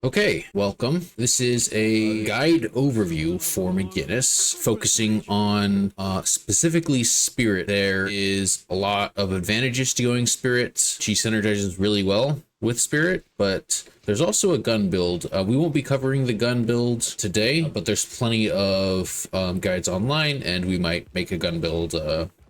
Okay, welcome. This is a guide overview for McGinnis, focusing on specifically Spirit. There is a lot of advantages to going Spirit. She synergizes really well with Spirit, but there's also a gun build. We won't be covering the gun build today, but there's plenty of guides online, and we might make a gun build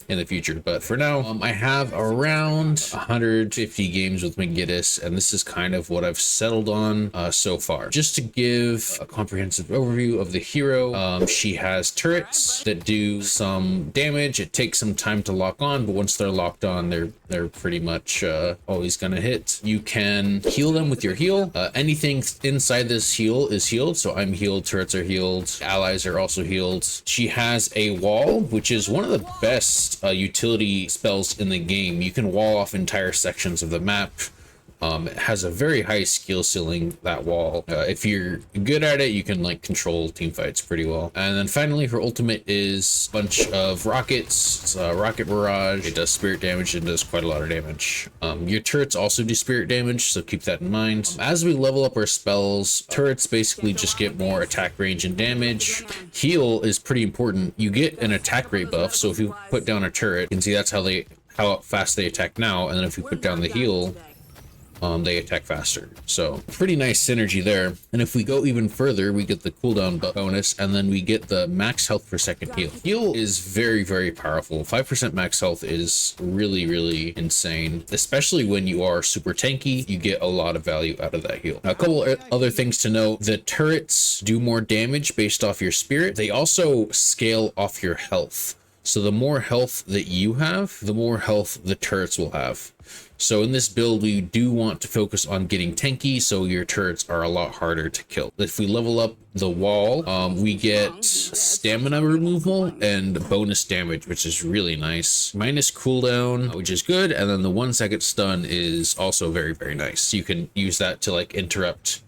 in the future. But for now, I have around 150 games with McGinnis, and this is kind of what I've settled on so far. Just to give a comprehensive overview of the hero, she has turrets that do some damage. It takes some time to lock on, but once they're locked on, they're pretty much always gonna hit. You can heal them with your heal. Anything inside this heal is healed, so I'm healed, turrets are healed, allies are also healed. She has a wall, which is one of the best utility spells in the game. You can wall off entire sections of the map. It has a very high skill ceiling, that wall. If you're good at it, you can like control team fights pretty well. And then finally, her ultimate is a bunch of rockets. It's a rocket barrage. It does spirit damage and does quite a lot of damage. Your turrets also do spirit damage, so keep that in mind. As we level up our spells, turrets basically just get more attack range and damage. Heal is pretty important. You get an attack rate buff, so if you put down a turret, you can see that's how fast they attack now. And then if you put down the heal, they attack faster. So pretty nice synergy there. And if we go even further, we get the cooldown bonus, and then we get the max health per second heal. Heal is very, very powerful. 5% max health is really, really insane, especially when you are super tanky. You get a lot of value out of that heal. Now, a couple other things to know: the turrets do more damage based off your spirit. They also scale off your health. So the more health that you have, the more health the turrets will have. So in this build, we do want to focus on getting tanky, so your turrets are a lot harder to kill. If we level up the wall, we get stamina removal and bonus damage, which is really nice. Minus cooldown, which is good, and then the 1 second stun is also very, very nice. You can use that to like interrupt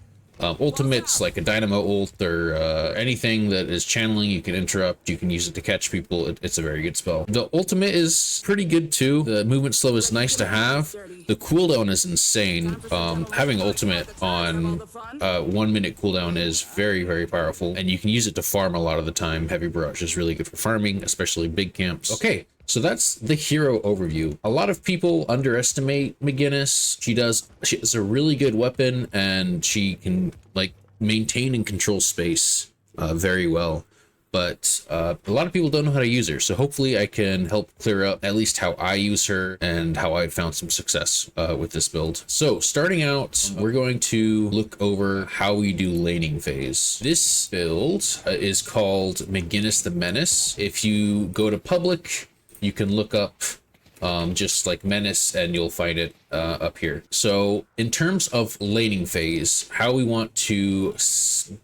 ultimates, like a dynamo ult or anything that is channeling. You can interrupt, you can use it to catch people. It's a very good spell. The ultimate is pretty good too. The movement slow is nice to have. The cooldown is insane. Having ultimate on 1 minute cooldown is very, very powerful, and you can use it to farm a lot of the time. Heavy barrage is really good for farming, especially big camps. Okay, so that's the hero overview. A lot of people underestimate McGinnis. She has a really good weapon, and she can like maintain and control space very well. But a lot of people don't know how to use her. So hopefully I can help clear up at least how I use her and how I found some success with this build. So starting out, we're going to look over how we do laning phase. This build is called McGinnis the Menace. If you go to public, you can look up just like Menace and you'll find it up here. So in terms of laning phase, how we want to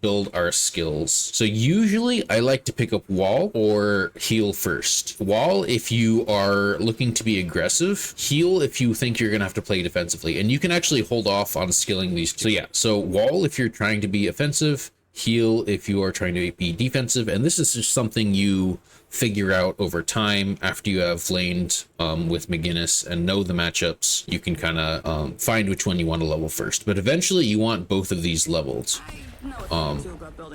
build our skills. So usually I like to pick up wall or heal first. Wall if you are looking to be aggressive, heal if you think you're gonna have to play defensively, and you can actually hold off on skilling these two. So yeah, so wall if you're trying to be offensive, heal if you are trying to be defensive, and this is just something you figure out over time after you have laned with McGinnis and know the matchups. You can kind of find which one you want to level first, but eventually you want both of these leveled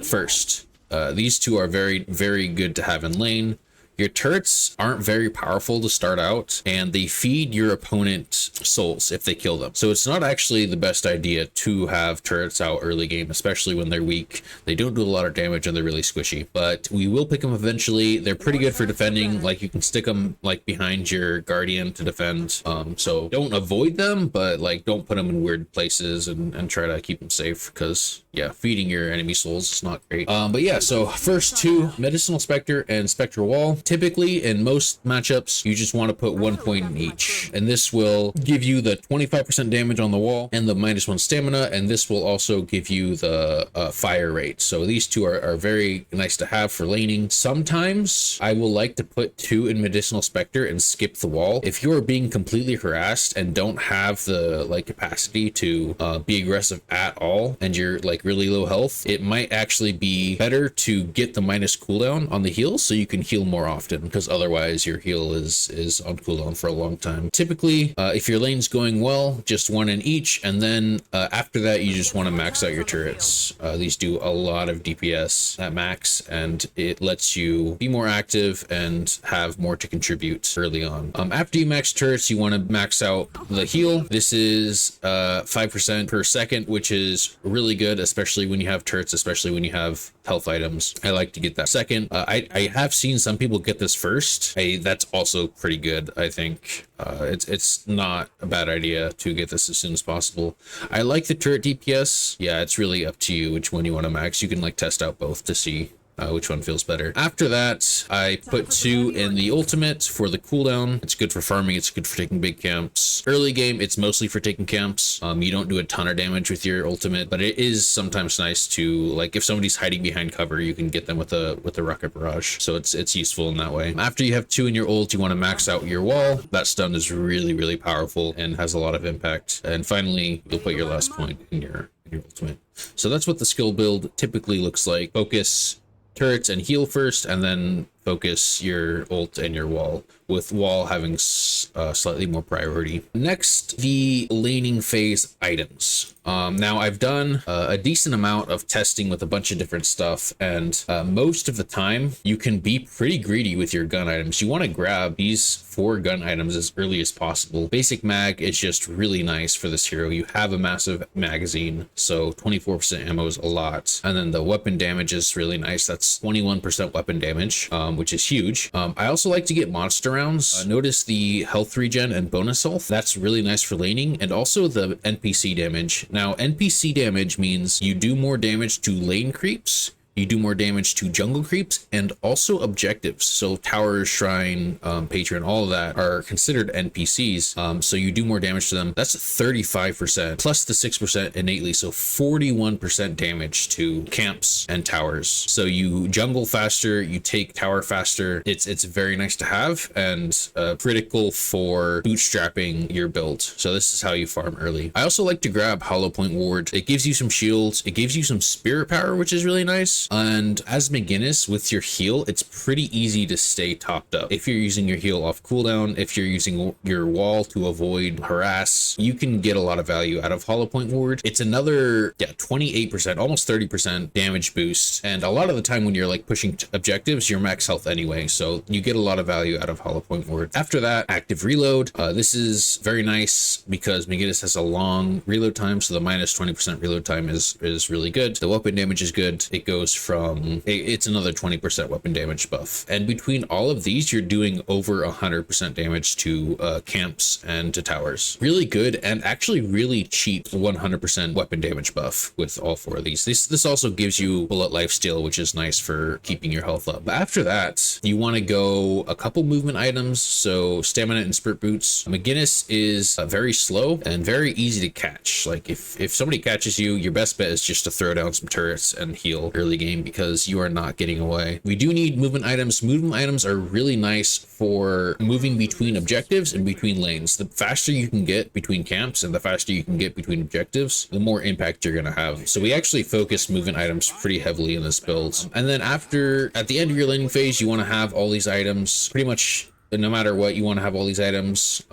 first. These two are very, very good to have in lane. Your turrets aren't very powerful to start out, and they feed your opponent souls if they kill them. So it's not actually the best idea to have turrets out early game, especially when they're weak. They don't do a lot of damage and they're really squishy, but we will pick them eventually. They're pretty good for defending. Like you can stick them like behind your guardian to defend. So don't avoid them, but like don't put them in weird places and try to keep them safe, because yeah, feeding your enemy souls is not great. But yeah, so first two, Medicinal Spectre and Spectral Wall. Typically in most matchups, you just want to put 1 point in each, and this will give you the 25% damage on the wall and the -1 stamina, and this will also give you the fire rate. So these two are very nice to have for laning. Sometimes I will like to put 2 in Medicinal Spectre and skip the wall. If you are being completely harassed and don't have the like capacity to be aggressive at all, and you're like really low health, it might actually be better to get the minus cooldown on the heal so you can heal more often, because otherwise your heal is on cooldown for a long time. Typically, if your lane's going well, just one in each, and then after that, you just want to max out your turrets. These do a lot of DPS at max, and it lets you be more active and have more to contribute early on. After you max turrets, you want to max out the heal. This is 5% per second, which is really good, especially when you have turrets, especially when you have health items. I like to get that second. I have seen some people get this first. That's also pretty good, I think. It's not a bad idea to get this as soon as possible. I like the turret DPS. Yeah, it's really up to you which one you want to max. You can like test out both to see which one feels better. After that, I put 2 in the ultimate for the cooldown. It's good for farming. It's good for taking big camps. Early game, it's mostly for taking camps. You don't do a ton of damage with your ultimate, but it is sometimes nice to, like, if somebody's hiding behind cover, you can get them with a rocket barrage. So it's useful in that way. After you have 2 in your ult, you want to max out your wall. That stun is really powerful and has a lot of impact. And finally, you'll put your last point in your ultimate. So that's what the skill build typically looks like. Focus turrets and heal first, and then focus your ult and your wall, with wall having slightly more priority. Next, the laning phase items. Now I've done a decent amount of testing with a bunch of different stuff, and most of the time you can be pretty greedy with your gun items. You want to grab these 4 gun items as early as possible. Basic mag is just really nice for this hero. You have a massive magazine, so 24% ammo is a lot. And then the weapon damage is really nice. That's 21% weapon damage, which is huge. I also like to get monster rounds. Notice the health regen and bonus health. That's really nice for laning, and also the NPC damage. Now, NPC damage means you do more damage to lane creeps, you do more damage to jungle creeps, and also objectives. So tower, shrine, patron, all of that are considered NPCs. So you do more damage to them. That's 35% plus the 6% innately. So 41% damage to camps and towers. So you jungle faster, you take tower faster. It's very nice to have, and critical for bootstrapping your build. So this is how you farm early. I also like to grab Hollow Point Ward. It gives you some shields. It gives you some spirit power, which is really nice. And as McGinnis, with your heal, it's pretty easy to stay topped up. If you're using your heal off cooldown, if you're using your wall to avoid harass, you can get a lot of value out of Hollow Point Ward. It's another 28%, almost 30% damage boost. And a lot of the time when you're like pushing objectives, you're max health anyway. So you get a lot of value out of Hollow Point Ward. After that, active reload. This is very nice because McGinnis has a long reload time. So the minus 20% reload time is really good. The weapon damage is good. It goes from, it's another 20% weapon damage buff. And between all of these, you're doing over 100% damage to camps and to towers. Really good, and actually really cheap 100% weapon damage buff with all 4 of these. This also gives you bullet lifesteal, which is nice for keeping your health up. But after that, you want to go a couple movement items. So stamina and spirit boots. McGinnis is very slow and very easy to catch. Like if somebody catches you, your best bet is just to throw down some turrets and heal early game, because you are not getting away. We do need movement items. Movement items are really nice for moving between objectives and between lanes. The faster you can get between camps and the faster you can get between objectives, the more impact you're going to have. So we actually focus movement items pretty heavily in this build. And then at the end of your laning phase, you want to have all these items pretty much. No matter what, you want to have all these items.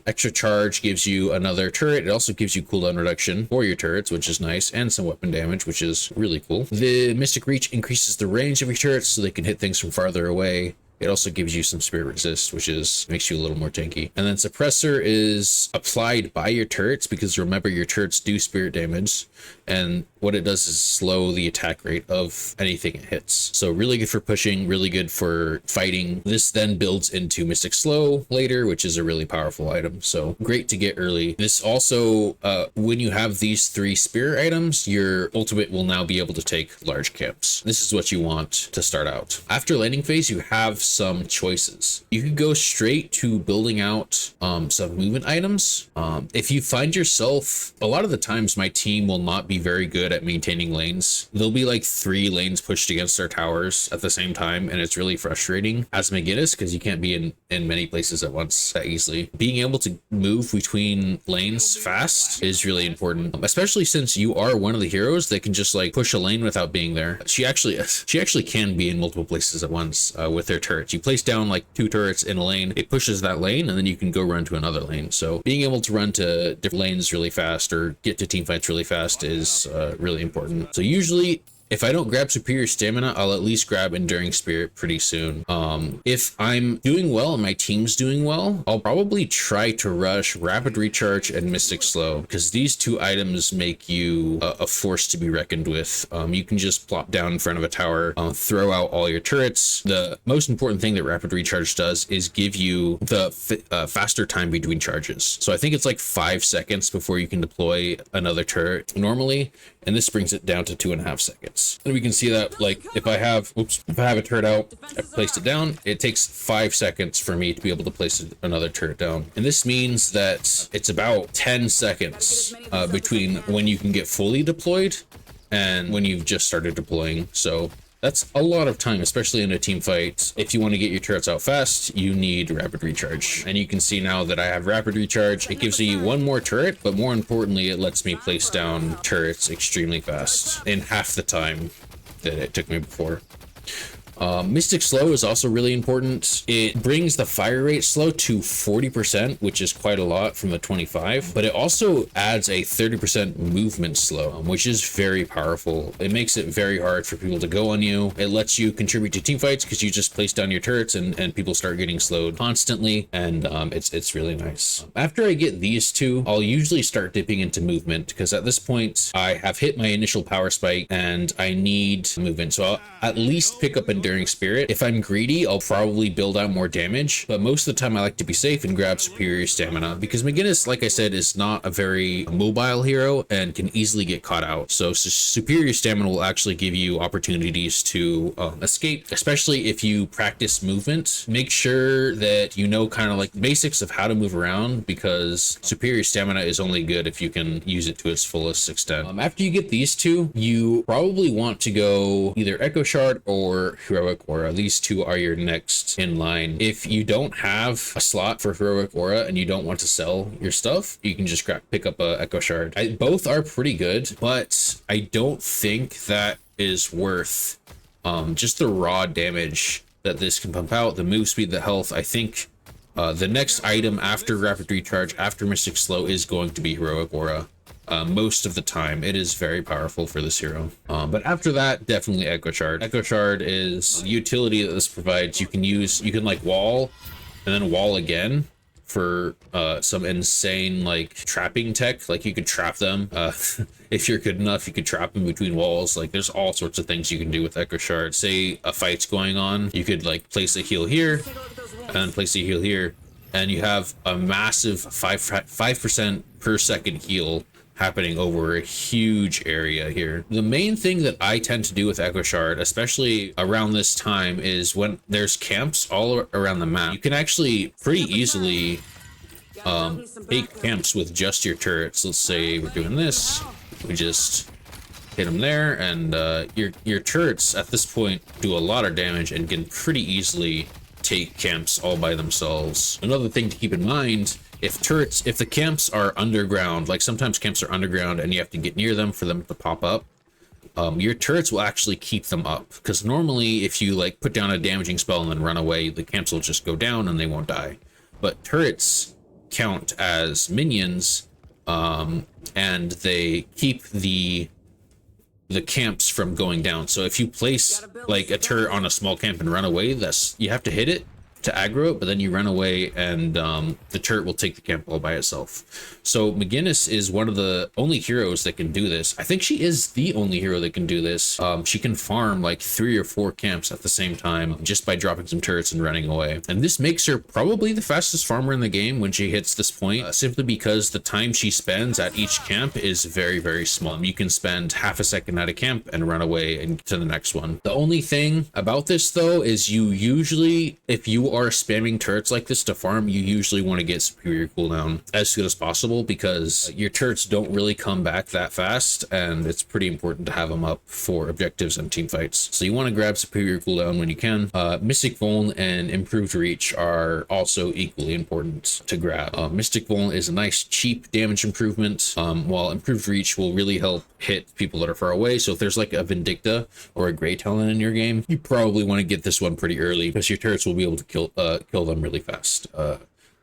Extra charge gives you another turret. It also gives you cooldown reduction for your turrets, which is nice, and some weapon damage, which is really cool. The Mystic Reach increases the range of your turrets so they can hit things from farther away. It also gives you some spirit resist, which makes you a little more tanky. And then suppressor is applied by your turrets, because remember, your turrets do spirit damage, and what it does is slow the attack rate of anything it hits. So really good for pushing, really good for fighting. This then builds into Mystic Slow later, which is a really powerful item. So great to get early. This also, when you have these 3 spirit items, your ultimate will now be able to take large camps. This is what you want to start out. After laning phase, you have some choices. You could go straight to building out some movement items. If you find yourself, a lot of the times my team will not be very good at maintaining lanes. There'll be like 3 lanes pushed against our towers at the same time, and it's really frustrating as McGinnis, because you can't be in many places at once that easily. Being able to move between lanes fast is really important, especially since you are one of the heroes that can just like push a lane without being there. She actually can be in multiple places at once with their turret turrets. You place down like 2 turrets in a lane, it pushes that lane, and then you can go run to another lane. So being able to run to different lanes really fast or get to team fights really fast is really important. So usually if I don't grab superior stamina, I'll at least grab enduring spirit pretty soon. If I'm doing well and my team's doing well, I'll probably try to rush rapid recharge and mystic slow, because these 2 items make you a force to be reckoned with. You can just plop down in front of a tower, throw out all your turrets. The most important thing that rapid recharge does is give you the faster time between charges. So I think it's like 5 seconds before you can deploy another turret normally, and this brings it down to 2.5 seconds. And we can see that, like, if I have a turret out, I placed it down, it takes 5 seconds for me to be able to place another turret down. And this means that it's about 10 seconds between when you can get fully deployed and when you've just started deploying. So that's a lot of time, especially in a team fight. If you want to get your turrets out fast, you need rapid recharge. And you can see now that I have rapid recharge. It gives me 1 more turret, but more importantly, it lets me place down turrets extremely fast in half the time that it took me before. Mystic slow is also really important. It brings the fire rate slow to 40%, which is quite a lot from the 25, but it also adds a 30% movement slow, which is very powerful. It makes it very hard for people to go on you. It lets you contribute to team fights because you just place down your turrets and people start getting slowed constantly, and it's really nice. After I get these 2, I'll usually start dipping into movement, because at this point I have hit my initial power spike and I need movement. So I'll at least pick up enduring spirit. If I'm greedy, I'll probably build out more damage, but most of the time I like to be safe and grab superior stamina, because McGinnis, like I said, is not a very mobile hero and can easily get caught out. So superior stamina will actually give you opportunities to escape, especially if you practice movement. Make sure that you know kind of like the basics of how to move around, because superior stamina is only good if you can use it to its fullest extent. After you get these 2, you probably want to go either Echo Shard or Heroic Aura. These 2 are your next in line. If you don't have a slot for Heroic Aura and you don't want to sell your stuff, you can just pick up a Echo Shard. Both are pretty good, but I don't think that is worth just the raw damage that this can pump out, the move speed, the health. I think the next item after rapid recharge, after Mystic Slow, is going to be Heroic Aura. Most of the time it is very powerful for this hero, but after that, definitely Echo Shard. Echo Shard is the utility that this provides. You can like wall and then wall again for some insane like trapping tech. Like you could trap them if you're good enough. You could trap them between walls. Like there's all sorts of things you can do with Echo Shard. Say a fight's going on, you could like place a heal here and then place a heal here, and you have a massive 5% per second heal happening over a huge area here. The main thing that I tend to do with Echo Shard, especially around this time, is when there's camps all around the map, you can actually pretty easily take camps with just your turrets. Let's say we're doing this, we just hit them there, and your turrets at this point do a lot of damage and can pretty easily take camps all by themselves. Another thing to keep in mind, if the camps are underground, like sometimes camps are underground and you have to get near them for them to pop up, your turrets will actually keep them up, because normally if you like put down a damaging spell and then run away, the camps will just go down and they won't die. But turrets count as minions, and they keep the camps from going down. So if you place like a turret on a small camp and run away, you have to hit it to aggro it, but then you run away and the turret will take the camp all by itself. So McGinnis is one of the only heroes that can do this. I think she is the only hero that can do this. She can farm like 3 or 4 camps at the same time just by dropping some turrets and running away. And this makes her probably the fastest farmer in the game when she hits this point, simply because the time she spends at each camp is very, very small. You can spend half a second at a camp and run away and to the next one. The only thing about this though is you usually, if you are spamming turrets like this to farm, you usually want to get superior cooldown as good as possible, because your turrets don't really come back that fast, and it's pretty important to have them up for objectives and team fights. So you want to grab superior cooldown when you can. Mystic Vuln and improved reach are also equally important to grab. Mystic Vuln is a nice cheap damage improvement, while improved reach will really help hit people that are far away. So if there's like a Vindicta or a Grey Talon in your game, you probably want to get this one pretty early, because your turrets will be able to kill them really fast.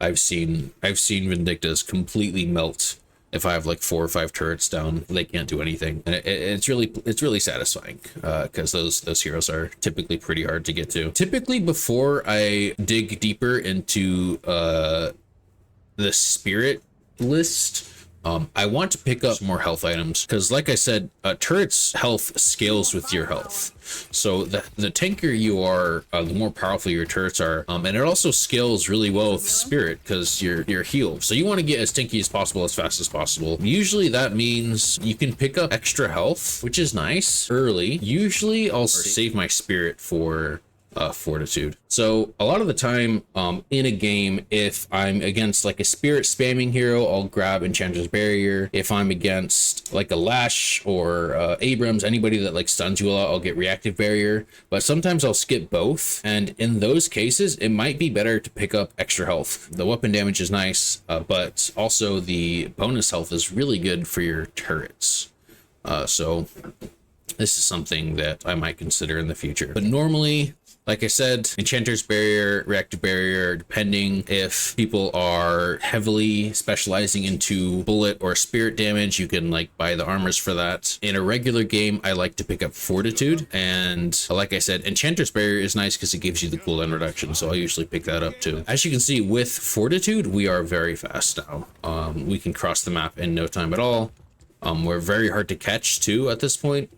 I've seen Vindictas completely melt if I have like 4 or 5 turrets down. They can't do anything, and it's really satisfying, because those heroes are typically pretty hard to get to. Typically, before I dig deeper into the spirit list, I want to pick up more health items, because like I said, turrets health scales with your health. So the tankier you are, the more powerful your turrets are, and it also scales really well with spirit, because you're healed. So you want to get as tanky as possible as fast as possible. Usually that means you can pick up extra health, which is nice early. Usually I'll save my spirit for fortitude. So a lot of the time in a game, if I'm against like a spirit spamming hero, I'll grab Enchanter's Barrier. If I'm against like a Lash or Abrams, anybody that like stuns you a lot, I'll get Reactive Barrier. But sometimes I'll skip both, and in those cases it might be better to pick up extra health. The weapon damage is nice, but also the bonus health is really good for your turrets. So this is something that I might consider in the future. But normally, like I said, Enchanter's Barrier, Reactive Barrier, depending if people are heavily specializing into bullet or spirit damage, you can like buy the armors for that. In a regular game, I like to pick up Fortitude, and like I said, Enchanter's Barrier is nice because it gives you the cooldown reduction, so I usually pick that up too. As you can see, with Fortitude, we are very fast now. We can cross the map in no time at all. We're very hard to catch too at this point.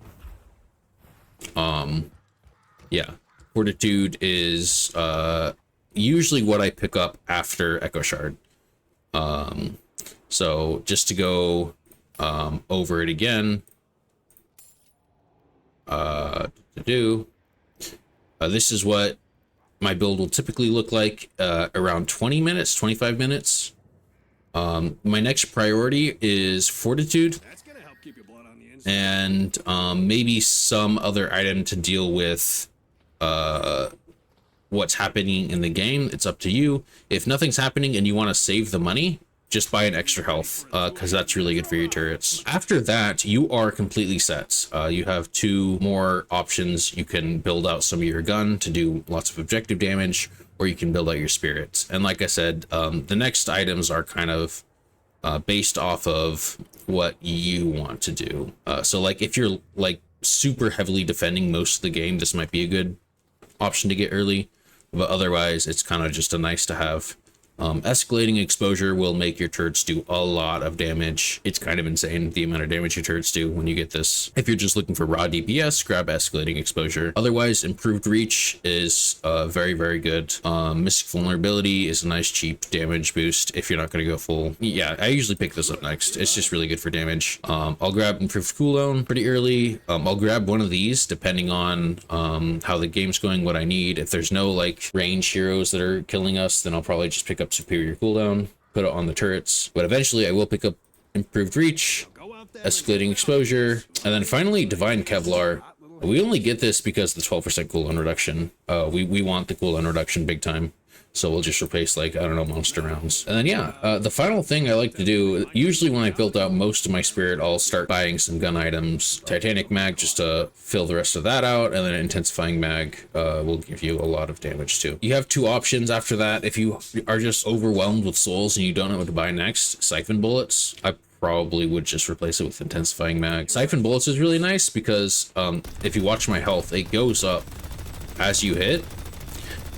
Yeah. Fortitude is usually what I pick up after Echo Shard. So just to go over it again, this is what my build will typically look like around 20 minutes, 25 minutes. My next priority is Fortitude, and maybe some other item to deal with what's happening in the game. It's up to you. If nothing's happening and you want to save the money, just buy an extra health, because that's really good for your turrets. After that, you are completely set. You have 2 more options. You can build out some of your gun to do lots of objective damage, or you can build out your spirits. And like I said, the next items are kind of based off of what you want to do. So like if you're like super heavily defending most of the game, this might be a good option to get early, but otherwise it's kind of just a nice to have. Escalating exposure will make your turrets do a lot of damage. It's kind of insane the amount of damage your turrets do when you get this. If you're just looking for raw DPS, grab escalating exposure. Otherwise, improved reach is very, very good. Mystic Vulnerability is a nice cheap damage boost if you're not going to go full. Yeah, I usually pick this up next. It's just really good for damage. I'll grab improved cooldown pretty early. I'll grab one of these depending on how the game's going, what I need. If there's no like range heroes that are killing us, then I'll probably just pick up superior cooldown, put it on the turrets. But eventually I will pick up improved reach, escalating exposure, and then finally divine Kevlar. We only get this because the 12% cooldown reduction. We want the cooldown reduction big time, so we'll just replace like, I don't know, monster rounds. And then yeah, the final thing I like to do, usually when I built out most of my spirit, I'll start buying some gun items. Titanic mag just to fill the rest of that out, and then intensifying mag will give you a lot of damage too. You have 2 options after that. If you are just overwhelmed with souls and you don't know what to buy next, siphon bullets. I probably would just replace it with intensifying mag. Siphon bullets is really nice because if you watch my health, it goes up as you hit.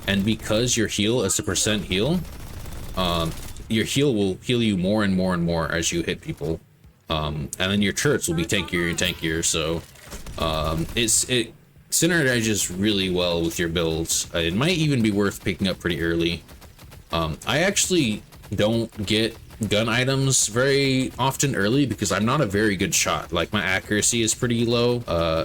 And because your heal is a percent heal, your heal will heal you more and more and more as you hit people. And then your turrets will be tankier and tankier. So it synergizes really well with your builds. It might even be worth picking up pretty early. I actually don't get gun items very often early because I'm not a very good shot. Like my accuracy is pretty low.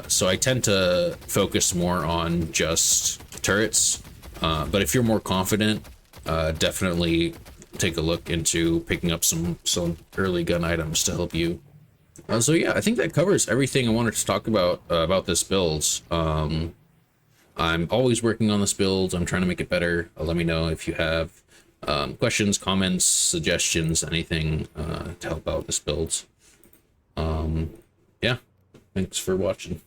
So I tend to focus more on just turrets. But if you're more confident, definitely take a look into picking up some early gun items to help you. So yeah, I think that covers everything I wanted to talk about this build. I'm always working on this build. I'm trying to make it better. Let me know if you have questions, comments, suggestions, anything to help out this build. Yeah, thanks for watching.